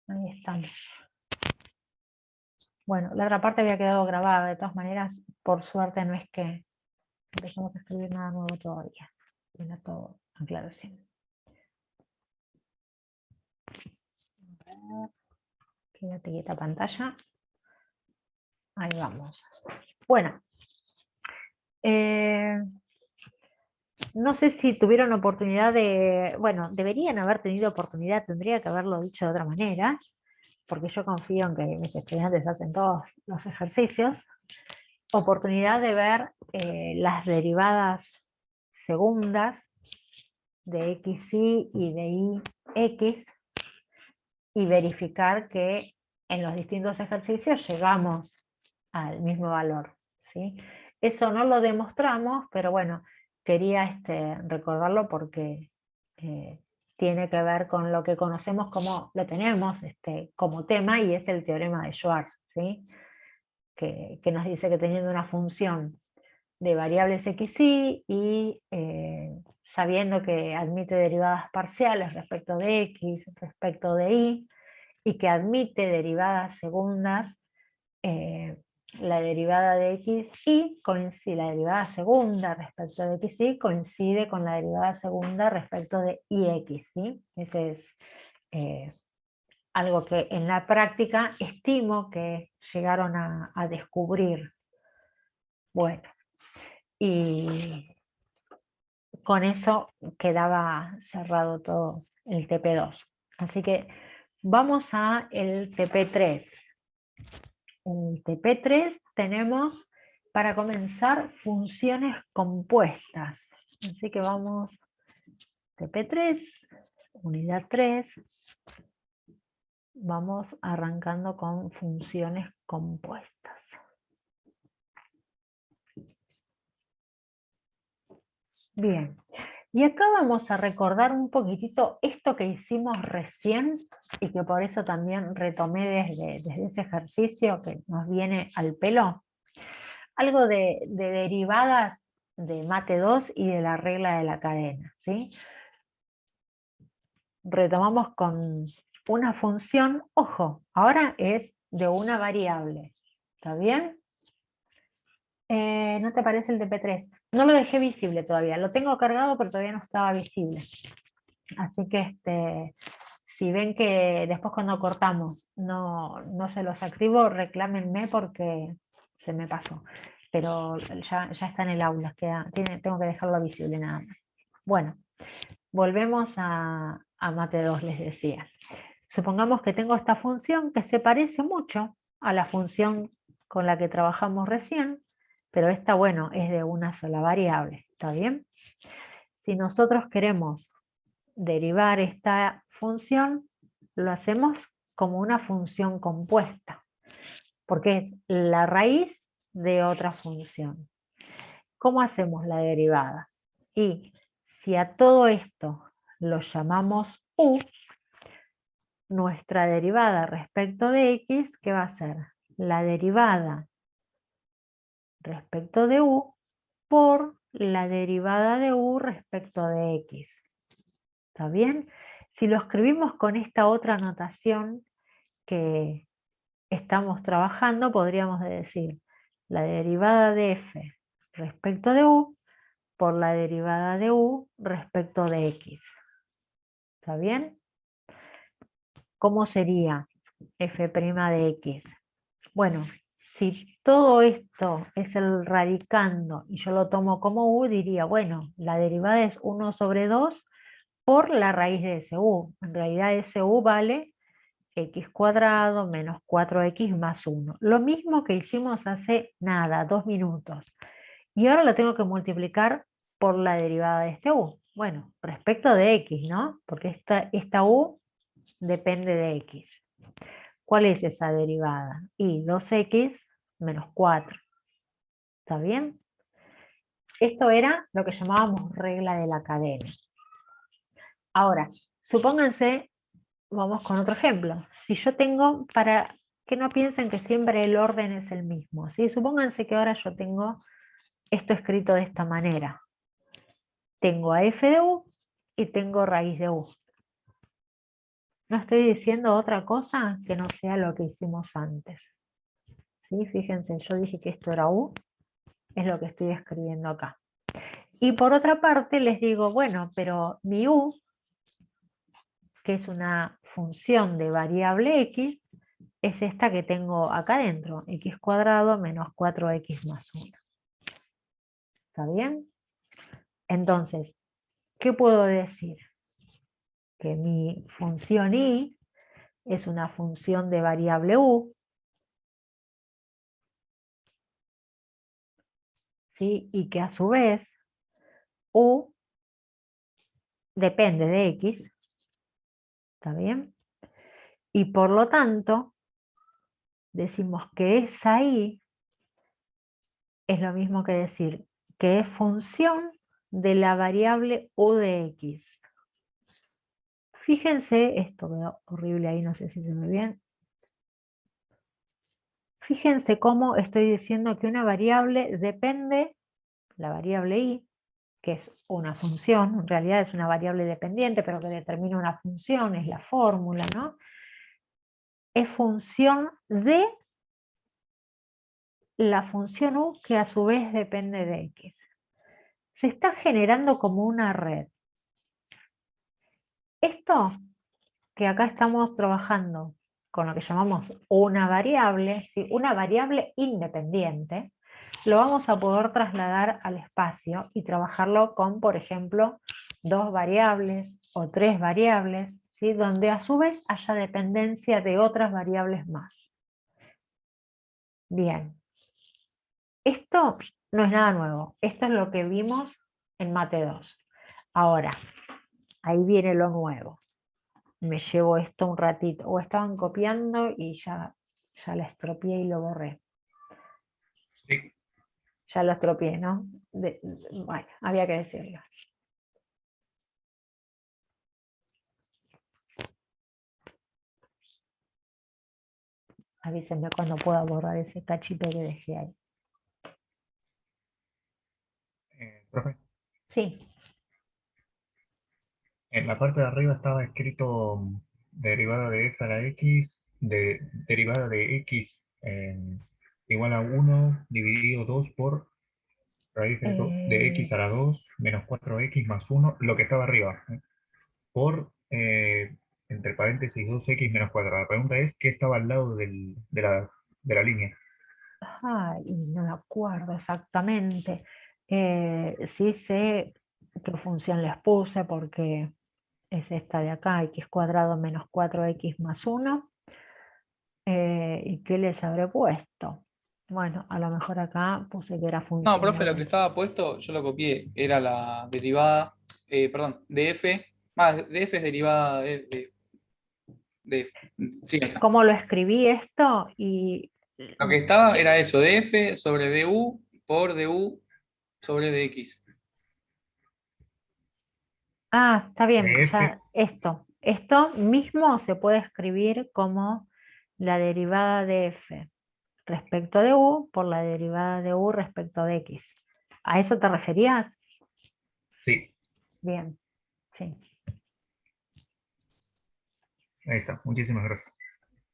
Ahí estamos. Bueno, la otra parte había quedado grabada, de todas maneras, por suerte no es que empezamos a escribir nada nuevo todavía. Era todo aclaración. Quédate quieta pantalla. Ahí vamos. Bueno. No sé si tuvieron oportunidad de, bueno, deberían haber tenido oportunidad, tendría que haberlo dicho de otra manera, porque yo confío en que mis estudiantes hacen todos los ejercicios, oportunidad de ver las derivadas segundas de xy y de ix y verificar que en los distintos ejercicios llegamos al mismo valor, ¿sí? Eso no lo demostramos, pero bueno, quería recordarlo porque tiene que ver con lo que conocemos como, lo tenemos como tema, y es el teorema de Schwarz, ¿sí? Que nos dice que teniendo una función de variables xy y sabiendo que admite derivadas parciales respecto de x, respecto de y que admite derivadas segundas, la derivada de xy coincide, la derivada segunda respecto de xy coincide con la derivada segunda respecto de ix, ¿sí? Ese es algo que en la práctica estimo que llegaron a descubrir. Bueno, y con eso quedaba cerrado todo el TP2. Así que vamos a el TP3. En el TP3 tenemos, para comenzar, funciones compuestas. Así que vamos, TP3, unidad 3, vamos arrancando con funciones compuestas. Bien, y acá vamos a recordar un poquitito esto que hicimos recién y que por eso también retomé desde ese ejercicio que nos viene al pelo. Algo de derivadas de mate 2 y de la regla de la cadena, ¿sí? Retomamos con una función, ojo, ahora es de una variable, ¿está bien? ¿No te aparece el TP3? No lo dejé visible todavía, lo tengo cargado pero todavía no estaba visible. Así que si ven que después cuando cortamos no se los activo, reclámenme porque se me pasó. Pero ya está en el aula, tengo que dejarlo visible nada más. Bueno, volvemos a mate 2, les decía. Supongamos que tengo esta función que se parece mucho a la función con la que trabajamos recién, pero esta, bueno, es de una sola variable, ¿está bien? Si nosotros queremos derivar esta función, lo hacemos como una función compuesta, porque es la raíz de otra función. ¿Cómo hacemos la derivada? Y si a todo esto lo llamamos u, nuestra derivada respecto de x, ¿qué va a ser? La derivada respecto de u por la derivada de u respecto de x. ¿Está bien? Si lo escribimos con esta otra notación que estamos trabajando, podríamos decir la derivada de f respecto de u por la derivada de u respecto de x. ¿Está bien? ¿Cómo sería f' de x? Bueno, si todo esto es el radicando y yo lo tomo como u, diría, bueno, la derivada es 1 sobre 2 por la raíz de ese u. En realidad ese u vale x cuadrado menos 4x más 1. Lo mismo que hicimos hace nada, 2 minutos. Y ahora lo tengo que multiplicar por la derivada de este u. Bueno, respecto de x, ¿no? Porque esta u depende de x. ¿Cuál es esa derivada? Y 2x menos 4. ¿Está bien? Esto era lo que llamábamos regla de la cadena. Ahora, supónganse, vamos con otro ejemplo. Si yo tengo, para que no piensen que siempre el orden es el mismo, ¿sí? Supónganse que ahora yo tengo esto escrito de esta manera. Tengo a f de u y tengo raíz de u. No estoy diciendo otra cosa que no sea lo que hicimos antes. ¿Sí? Fíjense, yo dije que esto era U, es lo que estoy escribiendo acá. Y por otra parte les digo, bueno, pero mi U, que es una función de variable X, es esta que tengo acá adentro, x cuadrado menos 4x más 1. ¿Está bien? Entonces, ¿qué puedo decir? Que mi función y es una función de variable u, ¿sí? Y que a su vez u depende de x, ¿está bien? Y por lo tanto, decimos que esa y es lo mismo que decir que es función de la variable u de x. Fíjense, esto quedó horrible ahí, no sé si se ve bien. Fíjense cómo estoy diciendo que una variable depende, la variable y, que es una función, en realidad es una variable dependiente, pero que determina una función, es la fórmula, ¿no? Es función de la función u, que a su vez depende de x. Se está generando como una red. Esto que acá estamos trabajando con lo que llamamos una variable, ¿sí? Una variable independiente, lo vamos a poder trasladar al espacio y trabajarlo con, por ejemplo, 2 variables o 3 variables, ¿sí? Donde a su vez haya dependencia de otras variables más. Bien, esto no es nada nuevo, esto es lo que vimos en Mate 2. Ahora, ahí viene lo nuevo. Me llevo esto un ratito, o estaban copiando y ya la estropeé y lo borré. Sí. Ya lo estropeé, ¿no? Bueno, había que decirlo. Avísenme cuando pueda borrar ese cachito que dejé ahí. Profe, Sí. en la parte de arriba estaba escrito derivada de f a la x, derivada de x igual a 1 dividido 2 por raíz de x a la 2 menos 4x más 1, lo que estaba arriba, por, entre paréntesis, 2x menos 4. La pregunta es, ¿qué estaba al lado de la línea? Ay, no me acuerdo exactamente. Sí sé qué función les puse porque es esta de acá, x cuadrado menos 4x más 1. ¿Y qué les habré puesto? Bueno, a lo mejor acá puse que era No, función profe, lo que de... estaba puesto, yo lo copié, era la derivada, perdón, de f, más de f es derivada de sí, ahí está. ¿Cómo lo escribí esto? Y... Lo que estaba era eso, de f sobre du por du sobre dx. Ah, está bien, De f, ya esto. Esto mismo se puede escribir como la derivada de f respecto de u por la derivada de u respecto de x. ¿A eso te referías? sí, Bien, sí, ahí está. Muchísimas gracias.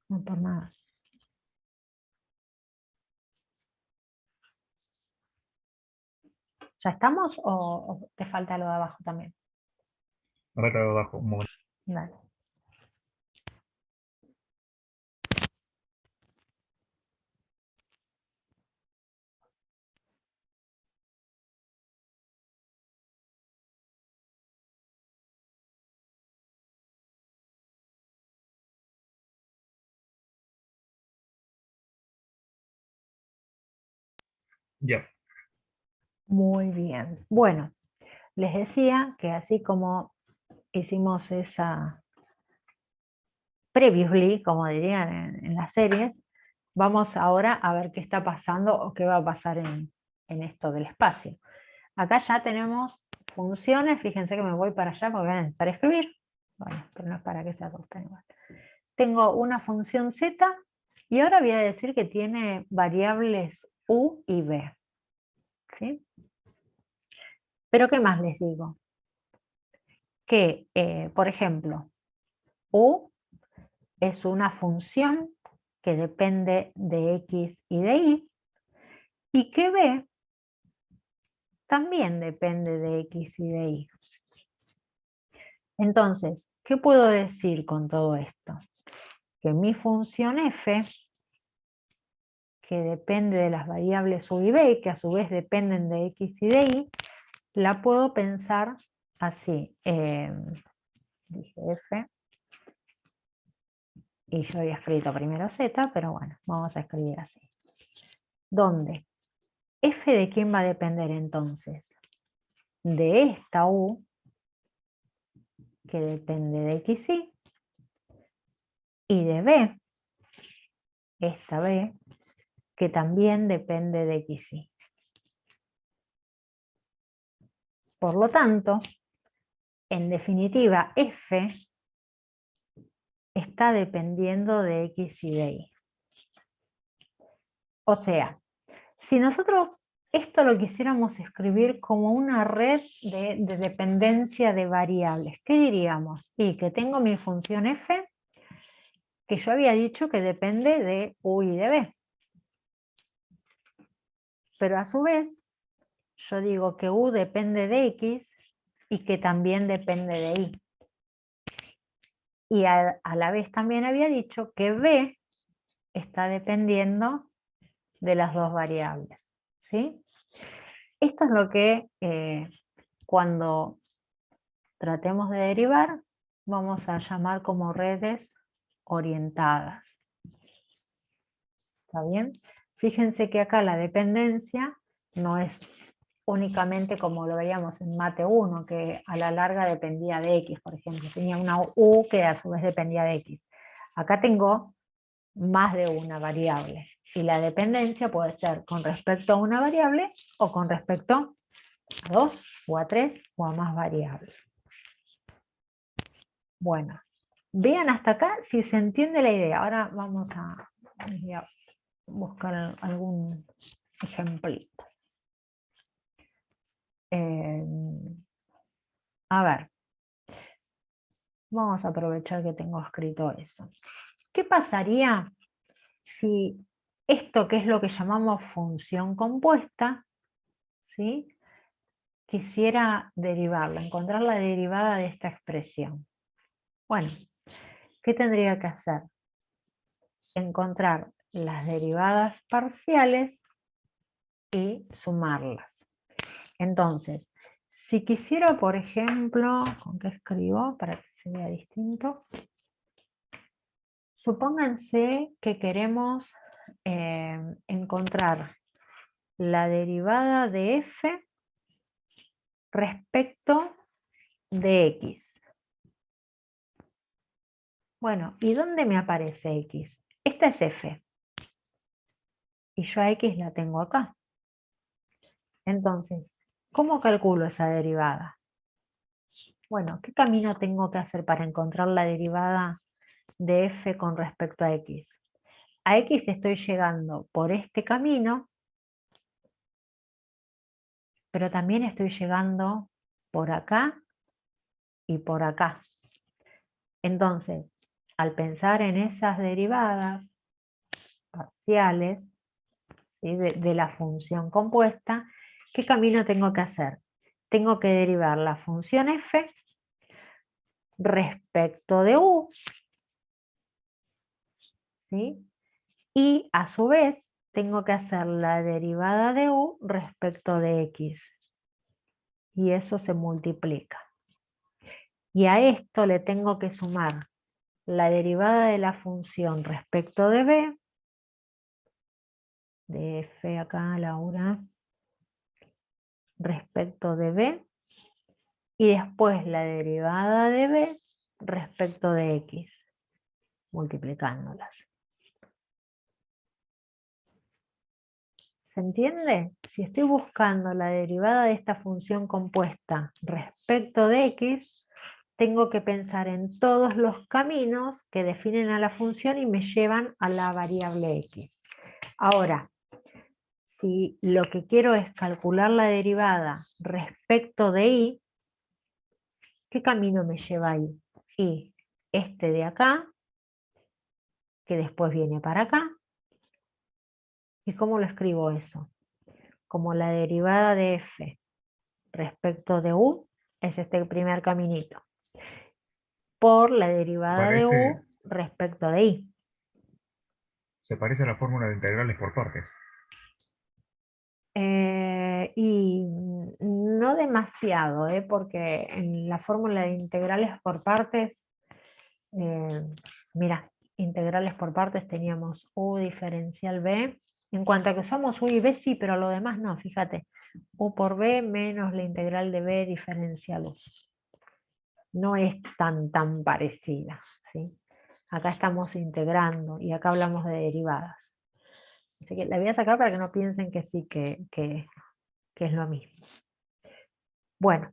no por nada. ¿Ya estamos o te falta lo de abajo también? Ahora abajo, un momento. Dale. Ya. Muy bien. Bueno, les decía que así como hicimos esa previously, como dirían en las series, vamos ahora a ver qué está pasando o qué va a pasar en esto del espacio. Acá ya tenemos funciones, fíjense que me voy para allá porque voy a necesitar escribir. Bueno, pero no es para que se asusten igual. Tengo una función z y ahora voy a decir que tiene variables u y b. ¿Sí? Pero ¿qué más les digo? Que, por ejemplo, u es una función que depende de x y de y, y que b también depende de x y de y. Entonces, ¿qué puedo decir con todo esto? Que mi función f, que depende de las variables u y b, y que a su vez dependen de x y de y, la puedo pensar así. Dije f, y yo había escrito primero z, pero bueno, vamos a escribir así. ¿Dónde? ¿F de quién va a depender entonces? De esta u, que depende de x y de b, esta b, que también depende de x y. Por lo tanto, en definitiva, f está dependiendo de x y de y. O sea, si nosotros esto lo quisiéramos escribir como una red de dependencia de variables, ¿qué diríamos? Y que tengo mi función f, que yo había dicho que depende de u y de b. Pero a su vez, yo digo que u depende de x y que también depende de y. Y a la vez también había dicho que b está dependiendo de las dos variables, ¿sí? Esto es lo que cuando tratemos de derivar vamos a llamar como redes orientadas. ¿Está bien? Fíjense que acá la dependencia no es únicamente como lo veíamos en Mate 1, que a la larga dependía de X, por ejemplo. Tenía una U que a su vez dependía de X. Acá tengo más de una variable. Y la dependencia puede ser con respecto a una variable o con respecto a 2 o a 3 o a más variables. Bueno, vean hasta acá si se entiende la idea. Ahora vamos a buscar algún ejemplito. A ver, vamos a aprovechar que tengo escrito eso. ¿Qué pasaría si esto, que es lo que llamamos función compuesta, ¿sí?, quisiera derivarla, encontrar la derivada de esta expresión? Bueno, ¿qué tendría que hacer? Encontrar las derivadas parciales y sumarlas. Entonces, si quisiera, por ejemplo, ¿con qué escribo para que se vea distinto? Supónganse que queremos encontrar la derivada de f respecto de x. Bueno, ¿y dónde me aparece x? Esta es f. Y yo a x la tengo acá. Entonces, ¿cómo calculo esa derivada? Bueno, ¿qué camino tengo que hacer para encontrar la derivada de f con respecto a x? A x estoy llegando por este camino, pero también estoy llegando por acá y por acá. Entonces, al pensar en esas derivadas parciales, ¿sí?, de la función compuesta, ¿qué camino tengo que hacer? Tengo que derivar la función f respecto de u, ¿sí?, y a su vez tengo que hacer la derivada de u respecto de x. Y eso se multiplica. Y a esto le tengo que sumar la derivada de la función respecto de b, de f acá, Laura, respecto de b, y después la derivada de b respecto de x, multiplicándolas. ¿Se entiende? Si estoy buscando la derivada de esta función compuesta respecto de x, tengo que pensar en todos los caminos que definen a la función y me llevan a la variable x. Ahora, si lo que quiero es calcular la derivada respecto de y, ¿qué camino me lleva ahí? Y este de acá que después viene para acá. ¿Y cómo lo escribo eso? Como la derivada de f respecto de u es este primer caminito, por la derivada de u respecto de i. Se parece a la fórmula de integrales por partes. Y no demasiado, porque en la fórmula de integrales por partes, mira, integrales por partes teníamos u diferencial b. En cuanto a que usamos u y b, sí, pero lo demás no, fíjate. U por b menos la integral de b diferencial u. No es tan parecida, ¿sí? Acá estamos integrando y acá hablamos de derivadas. Así que la voy a sacar para que no piensen que sí, que es lo mismo. Bueno,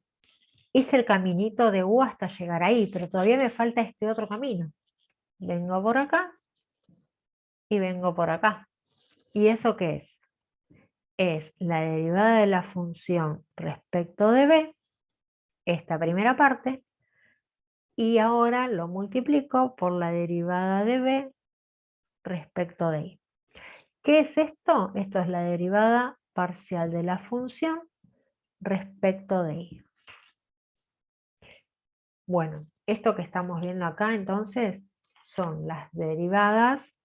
hice el caminito de U hasta llegar ahí, pero todavía me falta este otro camino. Vengo por acá y vengo por acá. ¿Y eso qué es? Es la derivada de la función respecto de b, esta primera parte, y ahora lo multiplico por la derivada de b respecto de i. ¿Qué es esto? Esto es la derivada parcial de la función respecto de i. Bueno, esto que estamos viendo acá entonces son las derivadas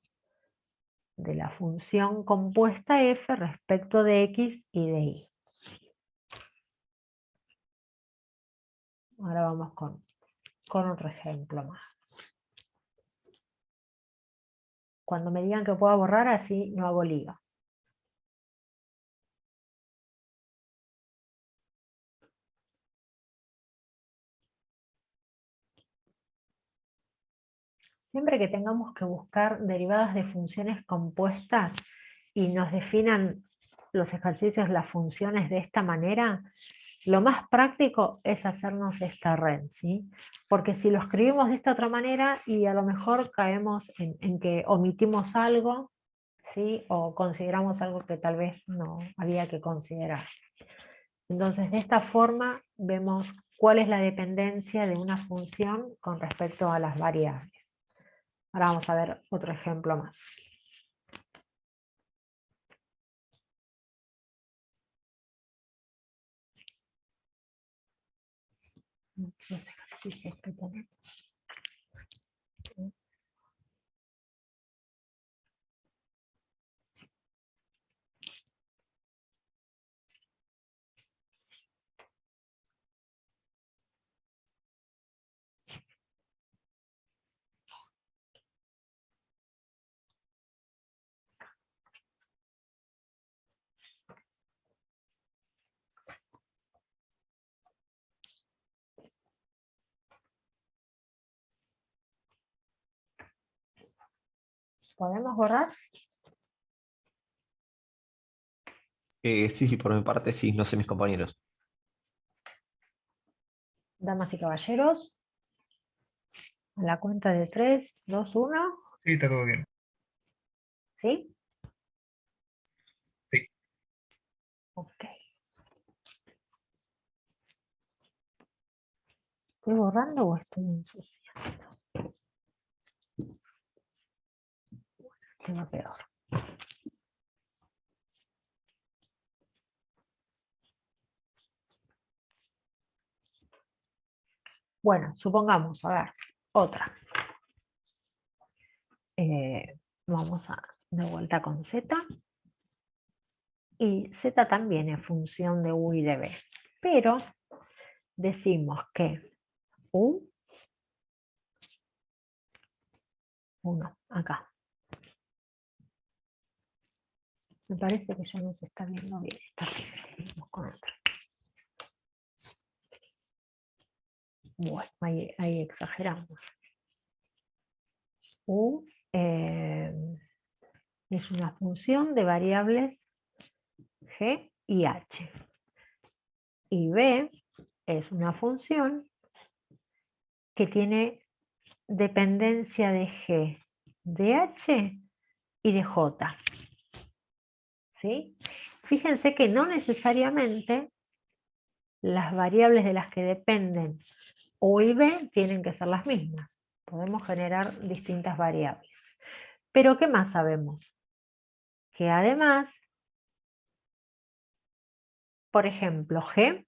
de la función compuesta f respecto de x y de y. Ahora vamos con otro ejemplo más. Cuando me digan que pueda borrar, así no hago lío. Siempre que tengamos que buscar derivadas de funciones compuestas y nos definan los ejercicios, las funciones de esta manera, lo más práctico es hacernos esta red, ¿sí? Porque si lo escribimos de esta otra manera y a lo mejor caemos en que omitimos algo, ¿sí? O consideramos algo que tal vez no había que considerar. Entonces, de esta forma vemos cuál es la dependencia de una función con respecto a las variables. Ahora vamos a ver otro ejemplo más. Los ejercicios que tenemos. ¿Podemos borrar? Sí, por mi parte sí, no sé mis compañeros. Damas y caballeros, a la cuenta de 3, 2, 1. Sí, está todo bien. ¿Sí? Sí. Ok. ¿Estoy borrando o estoy ensuciando? Queda peor. Bueno, supongamos, a ver, otra. Vamos a de vuelta con z. Y z también es función de u y de b. Pero decimos que u, 1, acá. Me parece que ya no se está viendo bien. Vamos con otra. Bueno, ahí exageramos. U es una función de variables g y h. Y b es una función que tiene dependencia de g, de h y de j. ¿Sí? Fíjense que no necesariamente las variables de las que dependen u y b tienen que ser las mismas. Podemos generar distintas variables. Pero ¿qué más sabemos? Que además, por ejemplo, G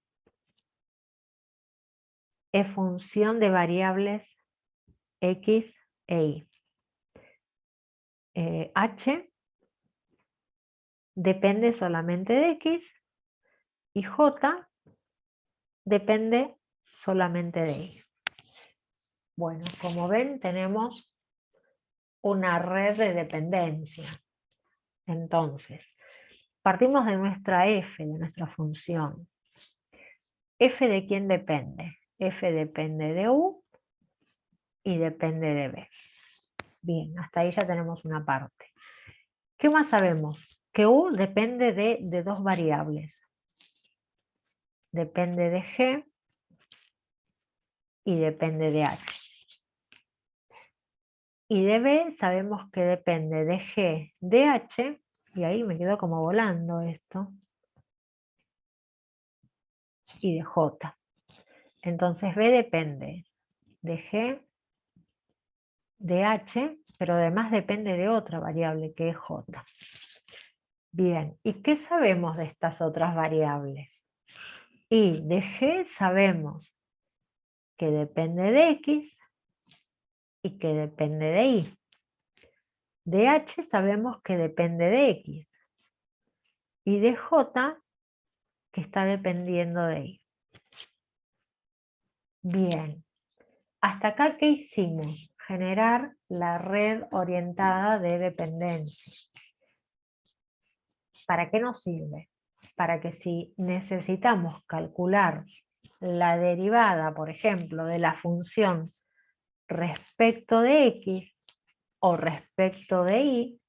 es función de variables X e Y. H depende solamente de X y J depende solamente de Y. Bueno, como ven, tenemos una red de dependencia. Entonces, partimos de nuestra f, de nuestra función. ¿F de quién depende? F depende de U y depende de B. Bien, hasta ahí ya tenemos una parte. ¿Qué más sabemos? Que U depende de dos variables. Depende de G y depende de H. Y de B sabemos que depende de G, de H, y ahí me quedó como volando esto, y de J. Entonces B depende de G, de H, pero además depende de otra variable que es J. Bien, ¿y qué sabemos de estas otras variables? Y de G sabemos que depende de X y que depende de Y. De H sabemos que depende de X. Y de J que está dependiendo de Y. Bien, hasta acá ¿qué hicimos? Generar la red orientada de dependencia. ¿Para qué nos sirve? Para que si necesitamos calcular la derivada, por ejemplo, de la función respecto de X o respecto de Y,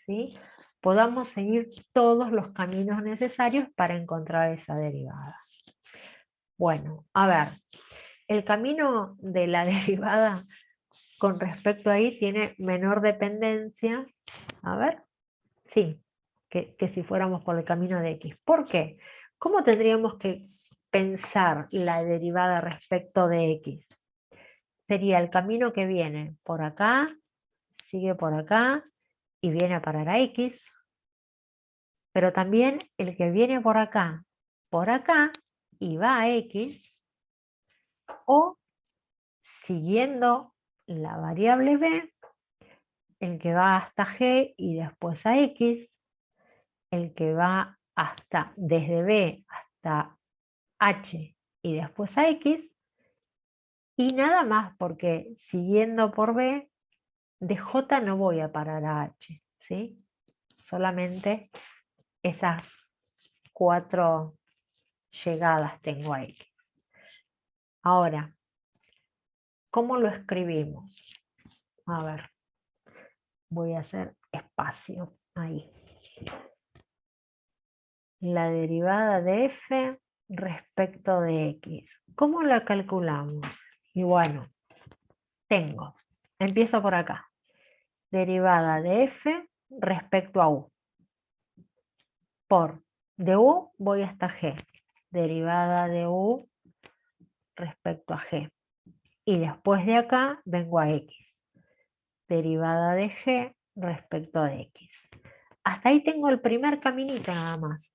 ¿sí?, podamos seguir todos los caminos necesarios para encontrar esa derivada. Bueno, a ver, el camino de la derivada con respecto a Y tiene menor dependencia, a ver, sí, que si fuéramos por el camino de X. ¿Por qué? ¿Cómo tendríamos que pensar la derivada respecto de X? Sería el camino que viene por acá, sigue por acá y viene a parar a X, pero también el que viene por acá y va a X, o siguiendo la variable B, el que va hasta G y después a X, el que va desde B hasta H y después a X, y nada más, porque siguiendo por B, de J no voy a parar a H, ¿sí? Solamente esas 4 llegadas tengo a X. Ahora, ¿cómo lo escribimos? A ver, voy a hacer espacio ahí. La derivada de f respecto de x. ¿Cómo la calculamos? Y bueno, empiezo por acá. Derivada de f respecto a u. De u voy hasta g. Derivada de u respecto a g. Y después de acá vengo a x. Derivada de g respecto de x. Hasta ahí tengo el primer caminito nada más.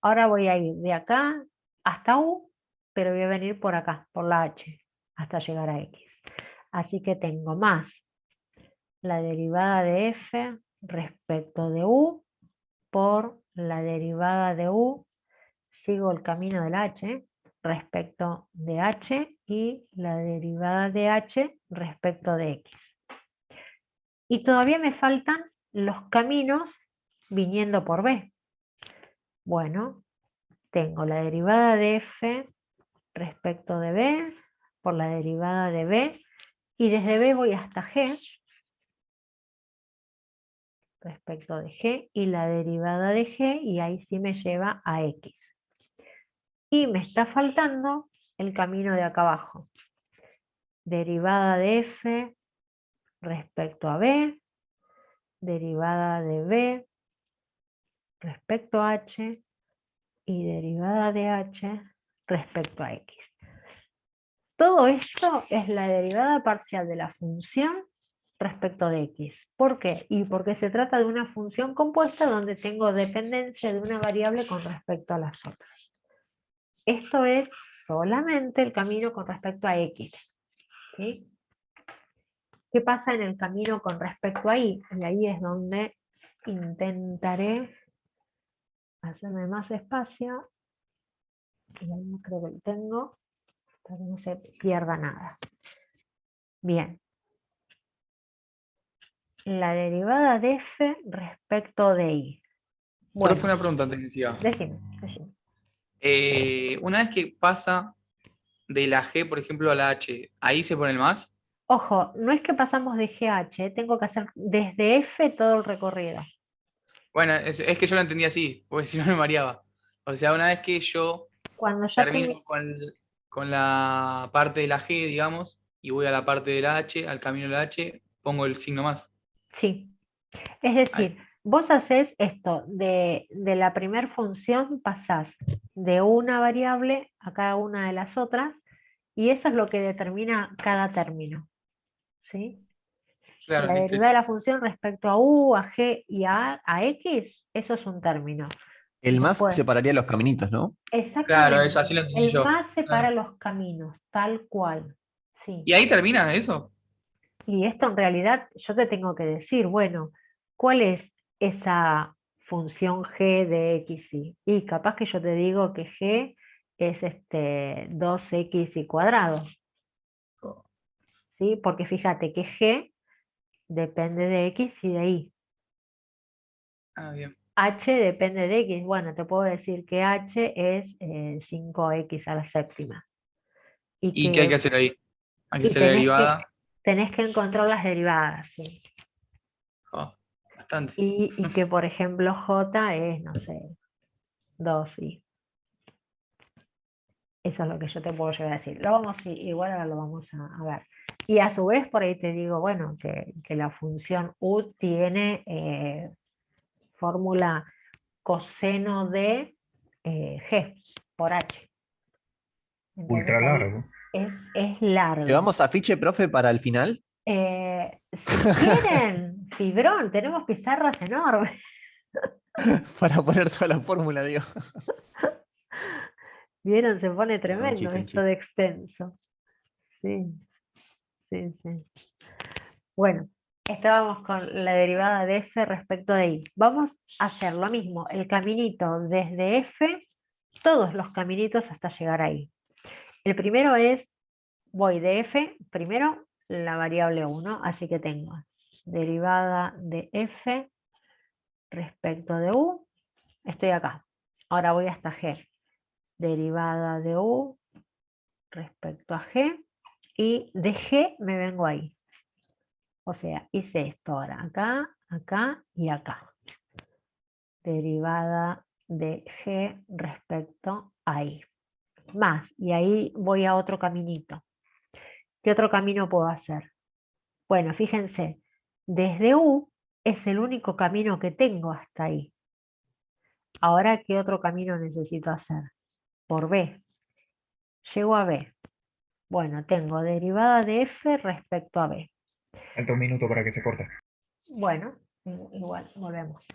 Ahora voy a ir de acá hasta U, pero voy a venir por acá, por la H, hasta llegar a X. Así que tengo más la derivada de f respecto de U por la derivada de U, sigo el camino del H, respecto de H, y la derivada de H respecto de X. Y todavía me faltan los caminos viniendo por B. Bueno, tengo la derivada de f respecto de b por la derivada de b, y desde b voy hasta g respecto de g, y la derivada de g, y ahí sí me lleva a x. Y me está faltando el camino de acá abajo. Derivada de f respecto a b, derivada de b respecto a h, y derivada de h respecto a x. Todo esto es la derivada parcial de la función respecto de x. ¿Por qué? Y porque se trata de una función compuesta donde tengo dependencia de una variable con respecto a las otras. Esto es solamente el camino con respecto a x. ¿Sí? ¿Qué pasa en el camino con respecto a y? Y ahí es donde intentaré hacerme más espacio. Y ahí no creo que lo tengo, para que no se pierda nada. Bien. La derivada de f respecto de y. Profe, Bueno, una pregunta antes que siga. decime. Una vez que pasa de la G, por ejemplo, a la H, ¿ahí se pone el más? Ojo, no es que pasamos de GH, tengo que hacer desde F todo el recorrido. Bueno, es que yo lo entendía así, porque si no me mareaba. O sea, una vez que yo Cuando ya termino con la parte de la G, digamos, y voy a la parte de la H, al camino de la H, pongo el signo más. Sí. Es decir, vos haces esto, de la primer función pasás de una variable a cada una de las otras, y eso es lo que determina cada término. ¿Sí? Claro, La listo. derivada de la función respecto a u, a g y a x, eso es un término. El más Después, separaría los caminitos, ¿no? Claro, exactamente. así lo entendí El yo. más separa Claro. los caminos, tal cual. Sí. ¿Y ahí termina eso? Y esto en realidad yo te tengo que decir, bueno, ¿cuál es esa función g de x, y? Y capaz que yo te digo que g es 2x y cuadrado, ¿sí? Porque fíjate que g depende de x y de y. Ah, bien. H depende de x. Bueno, te puedo decir que h es 5x a la séptima. ¿Y qué hay que hacer ahí? Hay que Y hacer la derivada. tenés que encontrar las derivadas, ¿sí? Oh, bastante. Y que, por ejemplo, j es, no sé, 2y. Eso es lo que yo te puedo llegar a decir. Lo vamos, igual ahora lo vamos a ver. Y a su vez, por ahí te digo, bueno, que la función u tiene fórmula coseno de g por h. Ultra Entonces ahí largo. es largo. ¿Llevamos afiche, profe, para el final? Si quieren, fibrón, tenemos pizarras enormes. Para poner toda la fórmula, digo. ¿Vieron? Se pone No, un tremendo chiste, un esto chiste. de extenso. Sí, sí, sí. Bueno, estábamos con la derivada de f respecto de y. Vamos a hacer lo mismo, el caminito desde f, todos los caminitos hasta llegar ahí. El primero es, voy de f, primero la variable 1, así que tengo derivada de f respecto de u, estoy acá. Ahora voy hasta g. Derivada de u respecto a g, y de g me vengo ahí. O sea, hice esto ahora, acá, acá y acá. Derivada de g respecto a y. Más, y ahí voy a otro caminito. ¿Qué otro camino puedo hacer? Bueno, fíjense, desde u es el único camino que tengo hasta ahí. Ahora, ¿qué otro camino necesito hacer? Por b. Llego a b. Bueno, tengo derivada de f respecto a b. Falta un minuto para que se corte. Bueno, igual, volvemos.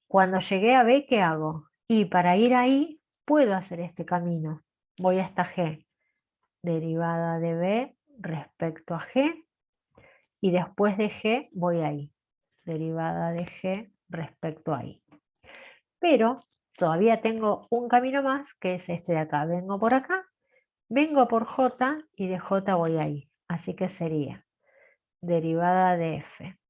Cuando llegué a B, ¿qué hago? Y para ir ahí, puedo hacer este camino. Voy hasta G. Derivada de B respecto a G. Y después de G, voy ahí. Derivada de G respecto a I. Pero todavía tengo un camino más, que es este de acá. Vengo por acá, vengo por J y de J voy ahí. Así que sería derivada de F